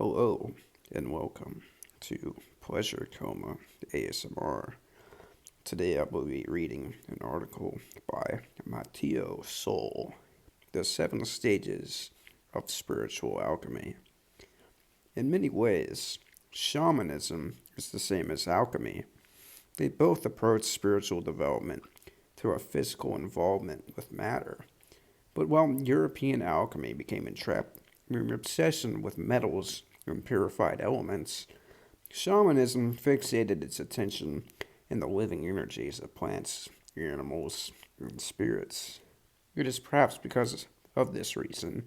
Hello and welcome to Pleasure Coma ASMR. Today I will be reading an article by Matteo Sol, The 7 Stages of Spiritual Alchemy. In many ways, shamanism is the same as alchemy. They both approach spiritual development through a physical involvement with matter. But while European alchemy became entrapped in an obsession with metals and purified elements, shamanism fixated its attention in the living energies of plants, animals, and spirits. It is perhaps because of this reason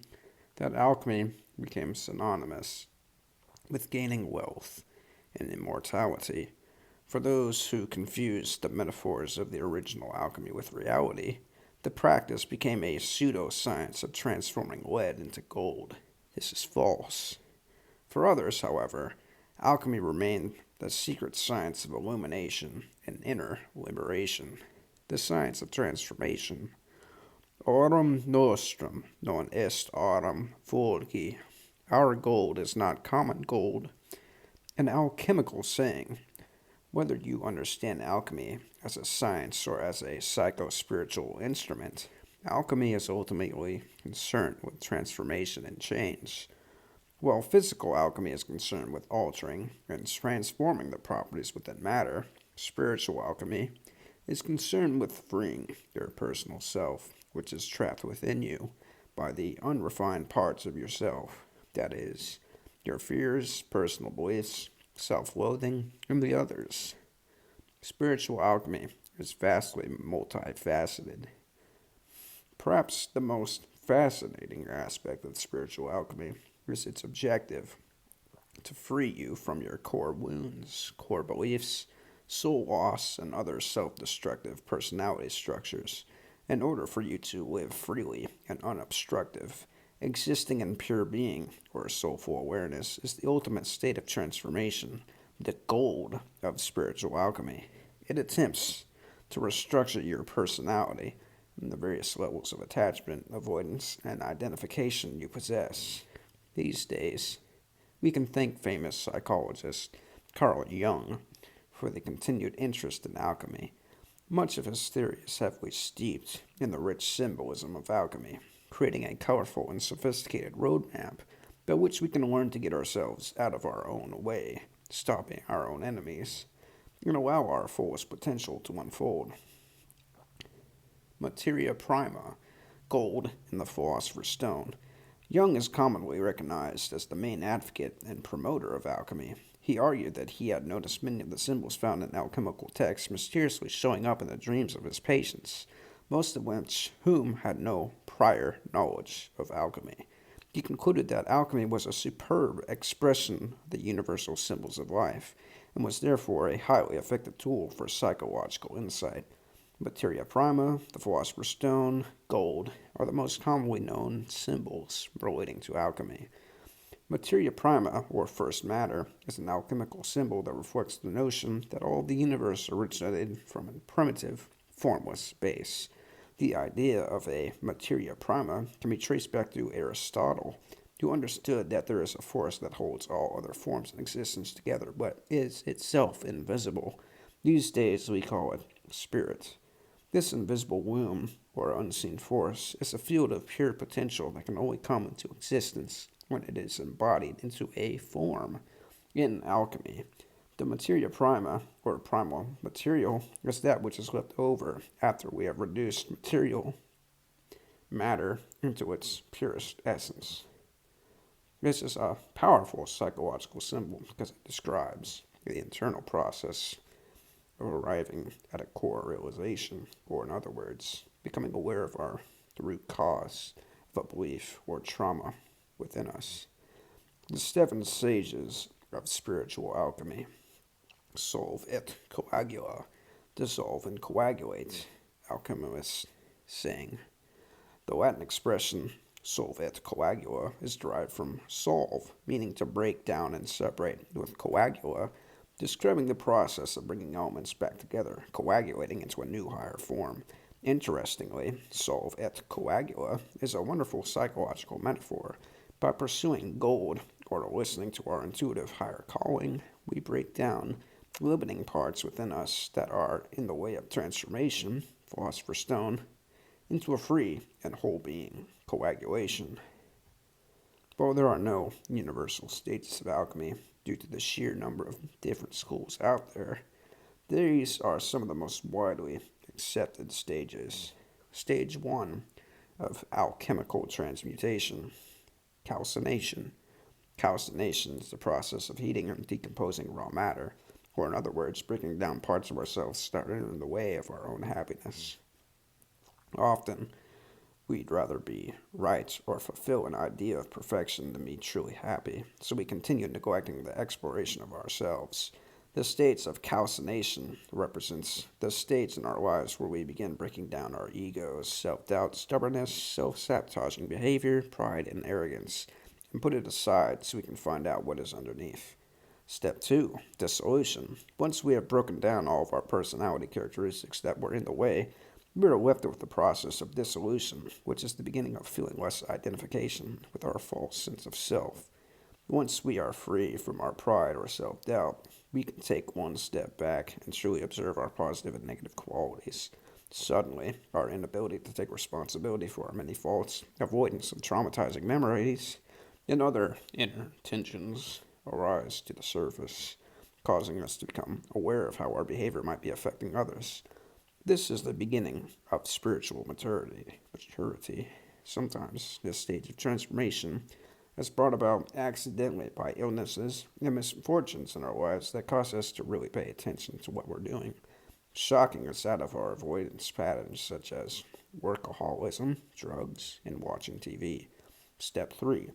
that alchemy became synonymous with gaining wealth and immortality. For those who confused the metaphors of the original alchemy with reality, the practice became a pseudoscience of transforming lead into gold. This is false. For others, however, alchemy remained the secret science of illumination and inner liberation, the science of transformation. Aurum nostrum non est aurum fulgi. Our gold is not common gold. An alchemical saying. Whether you understand alchemy as a science or as a psycho-spiritual instrument, alchemy is ultimately concerned with transformation and change, while physical alchemy is concerned with altering and transforming the properties within matter. Spiritual alchemy is concerned with freeing your personal self, which is trapped within you by the unrefined parts of yourself, that is, your fears, personal beliefs, self-loathing, and the others. Spiritual alchemy is vastly multifaceted. Perhaps the most fascinating aspect of spiritual alchemy is its objective: to free you from your core wounds, core beliefs, soul loss, and other self-destructive personality structures, in order for you to live freely and unobstructive. Existing in pure being, or soulful awareness, is the ultimate state of transformation, the gold of spiritual alchemy. It attempts to restructure your personality and the various levels of attachment, avoidance, and identification you possess. These days, we can thank famous psychologist Carl Jung for the continued interest in alchemy. Much of his theory is heavily steeped in the rich symbolism of alchemy, creating a colorful and sophisticated roadmap by which we can learn to get ourselves out of our own way, stopping our own enemies, and allow our fullest potential to unfold. Materia Prima, gold in the Philosopher's Stone. Jung is commonly recognized as the main advocate and promoter of alchemy. He argued that he had noticed many of the symbols found in alchemical texts mysteriously showing up in the dreams of his patients, most of whom had no prior knowledge of alchemy. He concluded that alchemy was a superb expression of the universal symbols of life, and was therefore a highly effective tool for psychological insight. Materia Prima, the Philosopher's Stone, gold are the most commonly known symbols relating to alchemy. Materia Prima, or first matter, is an alchemical symbol that reflects the notion that all of the universe originated from a primitive, formless base. The idea of a materia prima can be traced back to Aristotle, who understood that there is a force that holds all other forms in existence together, but is itself invisible. These days we call it spirit. This invisible womb, or unseen force, is a field of pure potential that can only come into existence when it is embodied into a form. In alchemy, the materia prima, or primal material, is that which is left over after we have reduced material matter into its purest essence. This is a powerful psychological symbol because it describes the internal process of arriving at a core realization, or in other words, becoming aware of the root cause of a belief or trauma within us. The 7 stages of spiritual alchemy. Solve et coagula, dissolve and coagulate, alchemists saying. The Latin expression solve et coagula is derived from solve, meaning to break down and separate, with coagula describing the process of bringing elements back together, coagulating into a new higher form. Interestingly, solve et coagula is a wonderful psychological metaphor. By pursuing gold or listening to our intuitive higher calling, we break down limiting parts within us that are in the way of transformation, Philosopher's Stone, into a free and whole being, Coagulation. While there are no universal stages of alchemy due to the sheer number of different schools out there, these are some of the most widely accepted stages. Stage 1 of alchemical transmutation, calcination. Calcination is the process of heating and decomposing raw matter, or in other words, breaking down parts of ourselves that are in the way of our own happiness. Often, we'd rather be right or fulfill an idea of perfection than be truly happy, so we continue neglecting the exploration of ourselves. The states of calcination represents the states in our lives where we begin breaking down our egos, self-doubt, stubbornness, self-sabotaging behavior, pride, and arrogance, and put it aside so we can find out what is underneath. Step 2, dissolution. Once we have broken down all of our personality characteristics that were in the way, we are left with the process of dissolution, which is the beginning of feeling less identification with our false sense of self. Once we are free from our pride or self-doubt, we can take one step back and truly observe our positive and negative qualities. Suddenly, our inability to take responsibility for our many faults, avoidance of traumatizing memories, and other inner tensions arise to the surface, causing us to become aware of how our behavior might be affecting others. This is the beginning of spiritual maturity. Sometimes this stage of transformation is brought about accidentally by illnesses and misfortunes in our lives that cause us to really pay attention to what we're doing, shocking us out of our avoidance patterns such as workaholism, drugs, and watching TV. Step 3.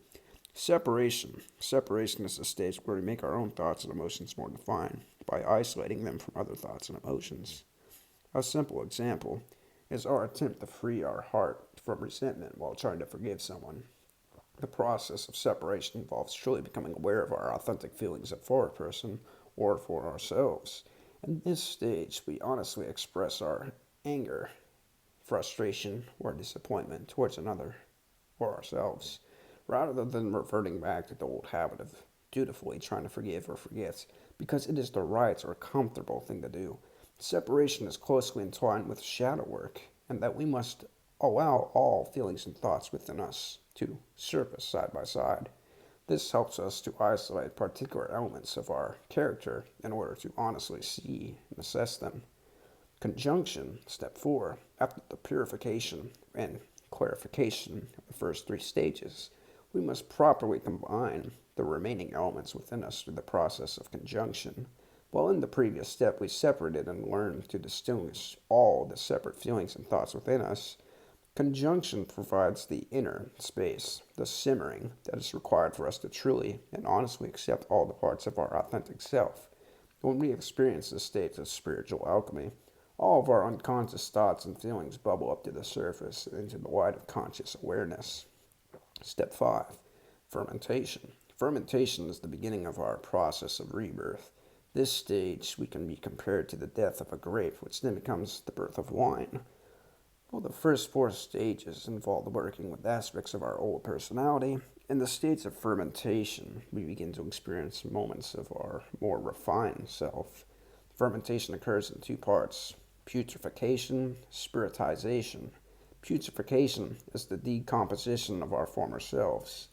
Separation. Separation is the stage where we make our own thoughts and emotions more defined by isolating them from other thoughts and emotions. A simple example is our attempt to free our heart from resentment while trying to forgive someone. The process of separation involves truly becoming aware of our authentic feelings for a person or for ourselves. In this stage, we honestly express our anger, frustration, or disappointment towards another or ourselves, rather than reverting back to the old habit of dutifully trying to forgive or forget, because it is the right or comfortable thing to do. Separation is closely entwined with shadow work, and that we must allow all feelings and thoughts within us to surface side by side. This helps us to isolate particular elements of our character in order to honestly see and assess them. Conjunction, step 4, after the purification and clarification of the first 3 stages, we must properly combine the remaining elements within us through the process of conjunction. While in the previous step we separated and learned to distinguish all the separate feelings and thoughts within us, conjunction provides the inner space, the simmering that is required for us to truly and honestly accept all the parts of our authentic self. When we experience this state of spiritual alchemy, all of our unconscious thoughts and feelings bubble up to the surface and into the light of conscious awareness. Step 5. Fermentation. Fermentation is the beginning of our process of rebirth. This stage we can be compared to the death of a grape, which then becomes the birth of wine. Well, the first 4 stages involve working with aspects of our old personality. In the states of fermentation, we begin to experience moments of our more refined self. Fermentation occurs in 2 parts: putrefaction, spiritization. Putrefaction is the decomposition of our former selves.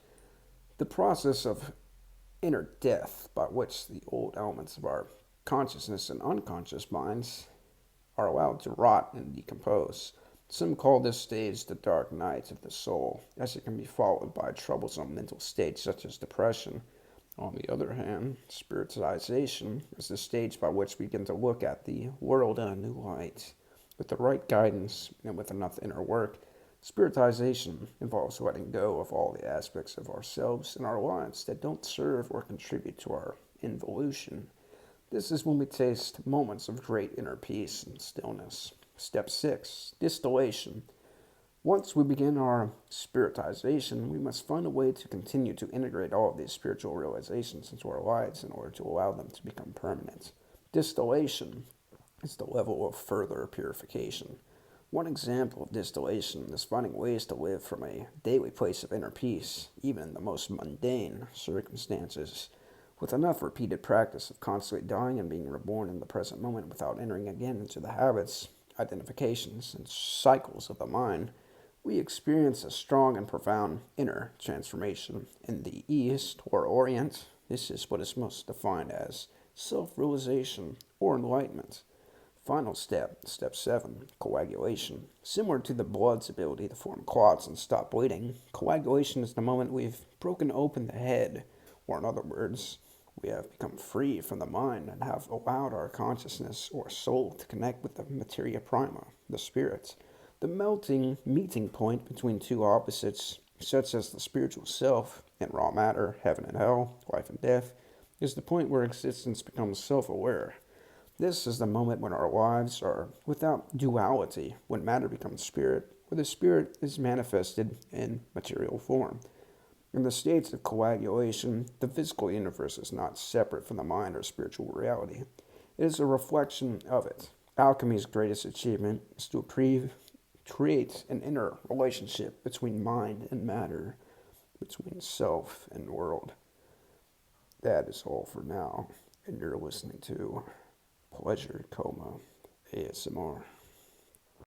The process of inner death by which the old elements of our consciousness and unconscious minds are allowed to rot and decompose. Some call this stage the dark night of the soul, as it can be followed by troublesome mental states such as depression. On the other hand, spiritization is the stage by which we begin to look at the world in a new light. With the right guidance and with enough inner work, spiritization involves letting go of all the aspects of ourselves and our lives that don't serve or contribute to our involution. This is when we taste moments of great inner peace and stillness. Step 6, distillation. Once we begin our spiritization, we must find a way to continue to integrate all of these spiritual realizations into our lives in order to allow them to become permanent. Distillation is the level of further purification. One example of distillation is finding ways to live from a daily place of inner peace, even in the most mundane circumstances, with enough repeated practice of constantly dying and being reborn in the present moment without entering again into the habits, identifications, and cycles of the mind. We experience a strong and profound inner transformation. In the East or Orient, this is what is most defined as self realization or enlightenment. Final step, step 7, coagulation. Similar to the blood's ability to form clots and stop bleeding, coagulation is the moment we've broken open the head, or in other words, we have become free from the mind and have allowed our consciousness or soul to connect with the Materia Prima, the spirit, the melting meeting point between two opposites, such as the spiritual self and raw matter, heaven and hell, life and death, is the point where existence becomes self aware. This is the moment when our lives are without duality, when matter becomes spirit, where the spirit is manifested in material form. In the states of coagulation, the physical universe is not separate from the mind or spiritual reality. It is a reflection of it. Alchemy's greatest achievement is to create an inner relationship between mind and matter, between self and world. That is all for now, and you're listening to Pleasure Coma ASMR.